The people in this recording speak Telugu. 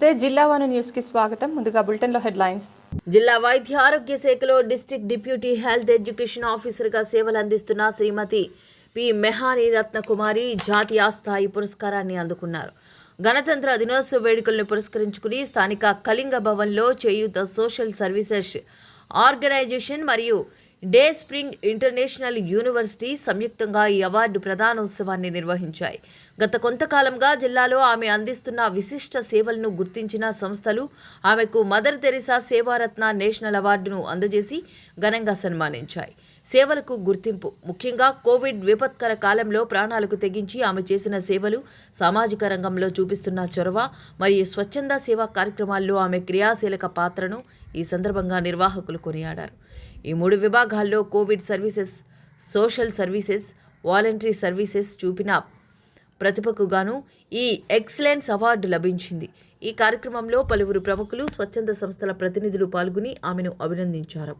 నమస్తే జిల్లా వన్ న్యూస్ కి స్వాగతం. ముందుగా బులెటిన్ లో హెడ్లైన్స్. జిల్లా వైద్య ఆరోగ్య శాఖలో district deputy health education officer గా సేవలు అందిస్తున్న శ్రీమతి పి మెహాని రత్నకుమారి జాతీయ స్థాయి పురస్కారాన్ని అందుకున్నారు. గణతంత్ర దినోత్సవ వేడుకలను పురస్కరించుకుని స్థానిక కళింగ భవన్లో చేయూత సోషల్ సర్వీసెస్ ఆర్గనైజేషన్ మరియు డే స్ప్రింగ్ ఇంటర్నేషనల్ యూనివర్సిటీ సంయుక్తంగా ఈ అవార్డు ప్రదానోత్సవాన్ని నిర్వహించాయి. గత కొంతకాలంగా జిల్లాలో ఆమె అందిస్తున్న విశిష్ట సేవలను గుర్తించిన సంస్థలు ఆమెకు మదర్ తెరిసా సేవారత్న నేషనల్ అవార్డును అందజేసి ఘనంగా సన్మానించాయి. సేవలకు గుర్తింపు ముఖ్యంగా కోవిడ్ విపత్కర కాలంలో ప్రాణాలకు తెగించి ఆమె చేసిన సేవలు, సామాజిక రంగంలో చూపిస్తున్న చొరవ మరియు స్వచ్ఛంద సేవా కార్యక్రమాల్లో ఆమె క్రియాశీలక పాత్రను ఈ సందర్భంగా నిర్వాహకులు కొనియాడారు. ఈ 3 విభాగాల్లో Covid services, social services, voluntary services చూపిన ప్రతిభకు గాను ఈ ఎక్సలెన్స్ అవార్డు లభించింది. ఈ కార్యక్రమంలో పలువురు ప్రముఖులు, స్వచ్ఛంద సంస్థల ప్రతినిధులు పాల్గొని ఆమెను అభినందించారు.